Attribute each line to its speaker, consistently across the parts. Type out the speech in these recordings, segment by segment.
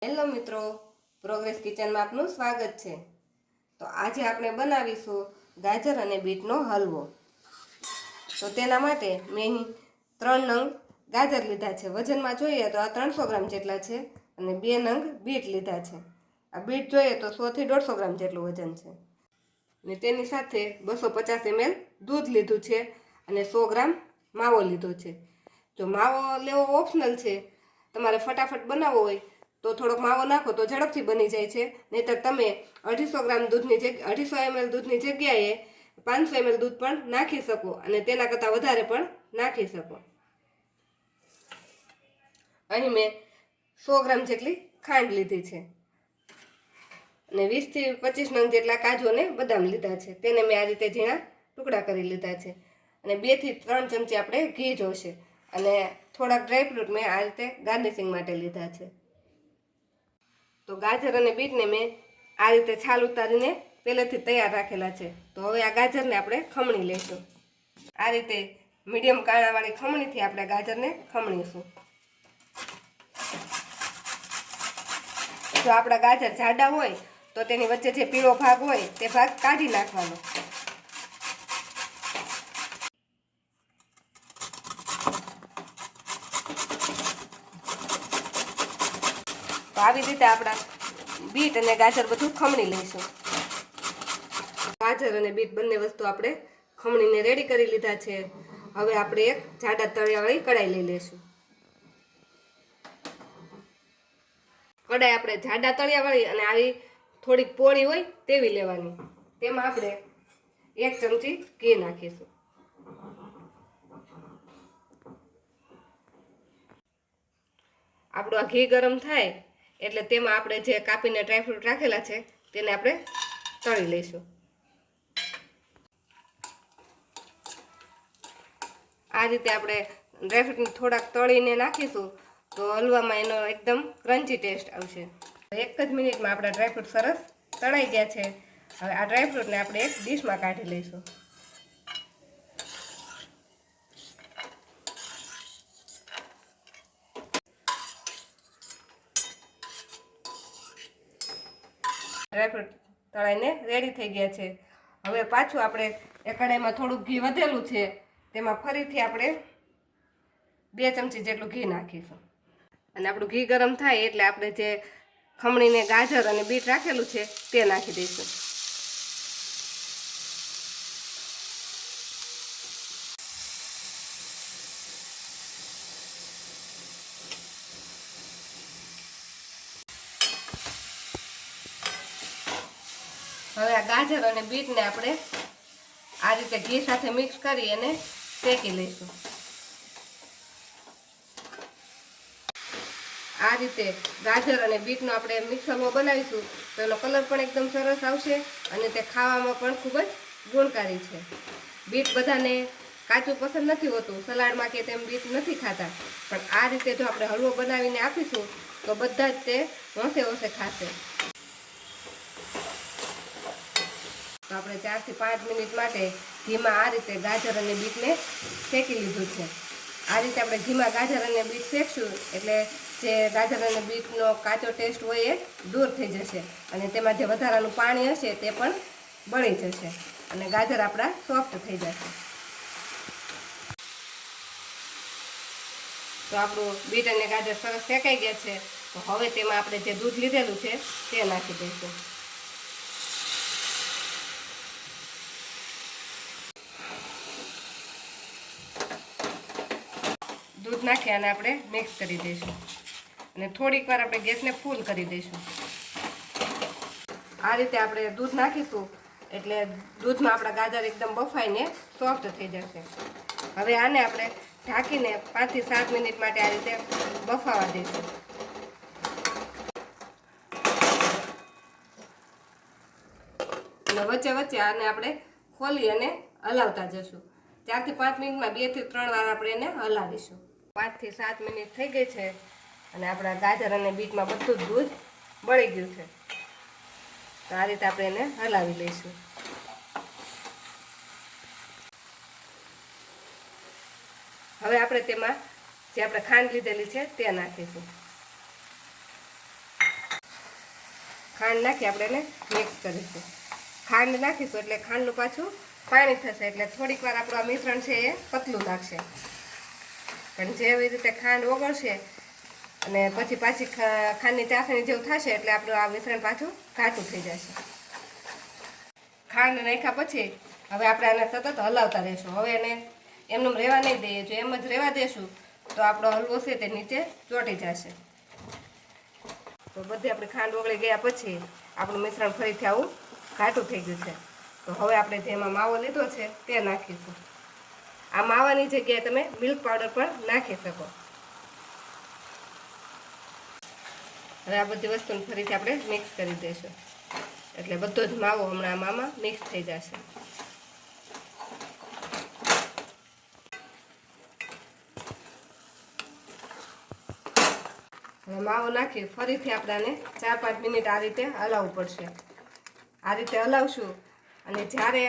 Speaker 1: Hello મિત્રો, progress કિચનમાં આપનું સ્વાગત છે। તો આજે આપણે બનાવીશું ગાજર અને બીટનો હલવો। તો તેના માટે મેં 3 નંગ ગાજર લીધા છે। વજનમાં જોઈએ તો આ 300 ગ્રામ જેટલા છે અને 2 નંગ બીટ લીધા છે। આ બીટ જોઈએ તો 100 થી 150 ગ્રામ જેટલું વજન છે અને તેની સાથે 250 ml દૂધ લીધું છે અને 100 ગ્રામ માવો લીધો છે। જો માવો લેવો ઓપ્શનલ છે, તમારે ફટાફટ બનાવવો હોય તો થોડોક માવો નાખો તો ઝડપથી બની જાય છે, નહીતર તમે 250 ગ્રામ દૂધની જગ્યાએ 250 ml દૂધની જગ્યાએ 500 ml દૂધ પણ નાખી શકો અને તેના કરતાં વધારે પણ નાખી શકો। અહીં મેં 100 ગ્રામ જેટલી ખાંડ લીધી છે અને 20 થી 25 નંગ જેટલા કાજુ અને બદામ લીધા છે, તેને મેં આ રીતે ઝીણા ટુકડા કરી લીધા છે અને 2 થી 3 ચમચી આપણે ઘી જોશે અને થોડાક ડ્રાયફ્રૂટ મેં આ રીતે ગાર્નિશિંગ માટે લીધા છે। તો ગાજર અને બીટને મેં આ રીતે છાલ ઉતારીને પહેલેથી તૈયાર રાખેલા છે। તો હવે આ ગાજરને આપણે ખમણી લઈશું। આ રીતે મીડિયમ કાણાવાળી ખમણીથી આપણે ગાજરને ખમણીશું। જો આપણા ગાજર જાડા હોય તો તેની વચ્ચે જે પીળો ભાગ હોય તે ભાગ કાઢી નાખવાનો। તો આવી રીતે આપણા બીટ અને ગાજર બધું ખમણી લઈશું। ગાજર અને બીટ બંને વસ્તુ આપણે ખમણીને રેડી કરી લીધા છે। હવે આપણે એક જાડા તળિયાવાળી કઢાઈ લઈ લઈશું। કઢાઈ આપણે જાડા તળિયાવાળી અને આવી થોડીક પોળી હોય તેવી લેવાની। તેમાં આપણે 1 ચમચી ઘી નાખીશું। આપણું આ ઘી ગરમ થાય એટલે તેમાં આપણે જે કાપીને ડ્રાયફ્રૂટ રાખેલા છે તેને આપણે તળી લઈશું। આ રીતે આપણે ડ્રાયફ્રૂટને થોડાક તળીને નાખીશું તો હલવામાં એનો એકદમ ક્રન્ચી ટેસ્ટ આવશે। 1 જ મિનિટમાં આપણા ડ્રાયફ્રૂટ સરસ તળાઈ ગયા છે। હવે આ ડ્રાયફ્રૂટને આપણે એક ડીશમાં કાઢી લઈશું। ડ્રાયફ્રૂટ તળાઈને રેડી થઈ ગયા છે। હવે પાછું આપણે એક કઢાઈમાં થોડુંક ઘી વધેલું છે તેમાં ફરીથી આપણે 2 ચમચી જેટલું ઘી નાખીશું અને આપણું ઘી ગરમ થાય એટલે આપણે જે ખમણીને ગાજર અને બીટ રાખેલું છે તે નાખી દઈશું। હવે આ ગાજર અને બીટને આપણે આ રીતે ઘી સાથે મિક્સ કરી અને શેકી લઈશું। આ રીતે ગાજર અને બીટનો આપણે મિક્સરમાં બનાવીશું તો એનો કલર પણ એકદમ સરસ આવશે અને તે ખાવામાં પણ ખૂબ જ ગુણકારી છે। બીટ બધાને કાચું પસંદ નથી હોતું, સલાડમાં કે તેમ બીટ નથી ખાતા, પણ આ રીતે જો આપણે હલવો બનાવીને આપીશું તો બધા જ તે હોંશે હોંશે ખાશે। તો આપણે 4 થી 5 મિનિટ માટે ઘીમાં આ રીતે ગાજર અને બીટને શેકી લીધું છે। આ રીતે આપણે ઘીમાં ગાજર અને બીટ શેકશું એટલે જે ગાજર અને બીટનો કાચો ટેસ્ટ હોય એ દૂર થઈ જશે અને તેમાં જે વધારાનું પાણી હશે તે પણ બળી જશે અને ગાજર આપણા સોફ્ટ થઈ જશે। તો આપણું બીટ અને ગાજર સરસ શેકાઈ ગયા છે। તો હવે તેમાં આપણે જે દૂધ લીધેલું છે તે નાખી દઈશું। દૂધ નાખી અને આપણે મિક્સ કરી દઈશું અને થોડીક વાર આપણે ગેસને ફૂલ કરી દઈશું। આ રીતે આપણે દૂધ નાખીશું એટલે દૂધમાં આપણા ગાજર એકદમ બફાઈને સોફ્ટ થઈ જશે। હવે આને આપણે ઢાંકીને 5 થી 7 મિનિટ માટે આ રીતે બફાવા દઈશું અને વચ્ચે વચ્ચે આને આપણે ખોલી અને હલાવતા જશું। 4 થી 5 મિનિટમાં 2 થી 3 વાર આપણે એને હલાવીશું। 5 થી 7 મિનિટ થઈ ગઈ છે અને આપણા ગાજર અને બીટમાં બધું જ દૂધ બળી ગયું છે। તો આ રીતે આપણે એને હલાવી લઈશું। હવે આપણે તેમાં જે આપણે ખાંડ લીધેલી છે તે નાખીશું। ખાંડ નાખી આપણે એને મિક્સ કરીશું. ખાંડ નાખીશું એટલે ખાંડનું પાછું પાણી થશે, એટલે થોડીક વાર આપણું આ મિશ્રણ છે એ પતલું લાગશે. પણ જેવી રીતે ખાંડ ઓગળશે અને પછી પાછી ખાંડની ચાસણી જેવું થશે એટલે આપણું આ મિશ્રણ પાછું ઘાટું થઈ જશે. ખાંડ નાખ્યા પછી હવે આપણે આને સતત હલાવતા રહીશું. હવે એને એમનેમ રહેવા નહીં દઈએ. જો એમ જ રહેવા દેશું તો આપણો હલવો છે તે નીચે ચોંટી જશે. તો બધી આપણી ખાંડ ઓગળી ગયા પછી આપણું મિશ્રણ ફરીથી આવું ઘાટું થઈ ગયું છે. તો હવે આપણે જેમાં માવો લીધો છે તે નાખીશું. આ માવાની જગ્યાએ તમે મિલ્ક પાવડર પણ નાખી શકો. હવે આ બધી વસ્તુને ફરીથી આપણે મિક્સ કરી દઈશું એટલે બધો જ માવો હમણાં આમાં મિક્સ થઈ જશે. હવે માવો નાખી ફરીથી આપણે આને 4-5 મિનિટ આ રીતે હલાવવું પડશે. આ રીતે હલાવશું અને જ્યારે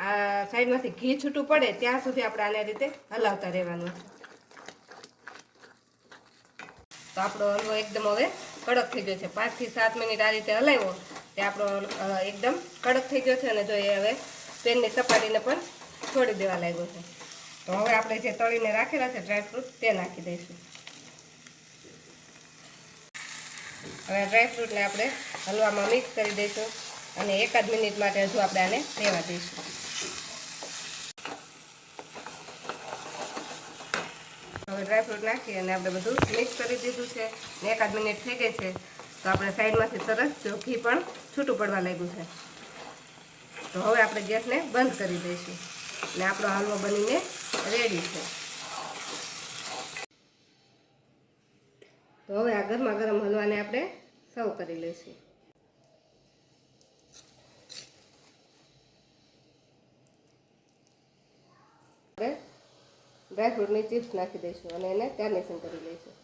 Speaker 1: આ સાઈડમાંથી ઘી છૂટું પડે ત્યાં સુધી આપણે આને રીતે હલાવતા રહેવાનું છે. તો આપણો હલવો એકદમ હવે કડક થઈ ગયો છે. 5 થી 7 મિનિટ આ રીતે હલાવ્યો તે આપણો એકદમ કડક થઈ ગયો છે અને જો એ હવે પેનની સપાટીને પણ છોડી દેવા લાગ્યો છે. તો હવે આપણે જે તળીને રાખેલા છે ડ્રાયફ્રૂટ તે નાખી દઈશું. હવે ડ્રાયફ્રૂટને આપણે હલવામાં મિક્સ કરી દઈશું અને 1 મિનિટ માટે હજુ આપણે આને રહેવા દઈશું. હવે ડ્રાયફ્રૂટ નાખી અને આપણે બધું મિક્સ કરી દીધું છે ને 1 મિનિટ થઈ ગઈ છે. તો આપણે સાઈડમાંથી સરસ જો ઘી પણ છૂટું પડવા લાગ્યું છે. તો હવે આપણે ગેસને બંધ કરી દઈશું અને આપણો હલવો બનીને રેડી છે. તો હવે આ ગરમા ગરમ હલવાને આપણે સર્વ કરી લઈશું. આપણે ડ્રાયફ્રૂટની ચિપ્સ નાખી દઈશું અને એને ગાર્નિશિંગ કરી લઈશું.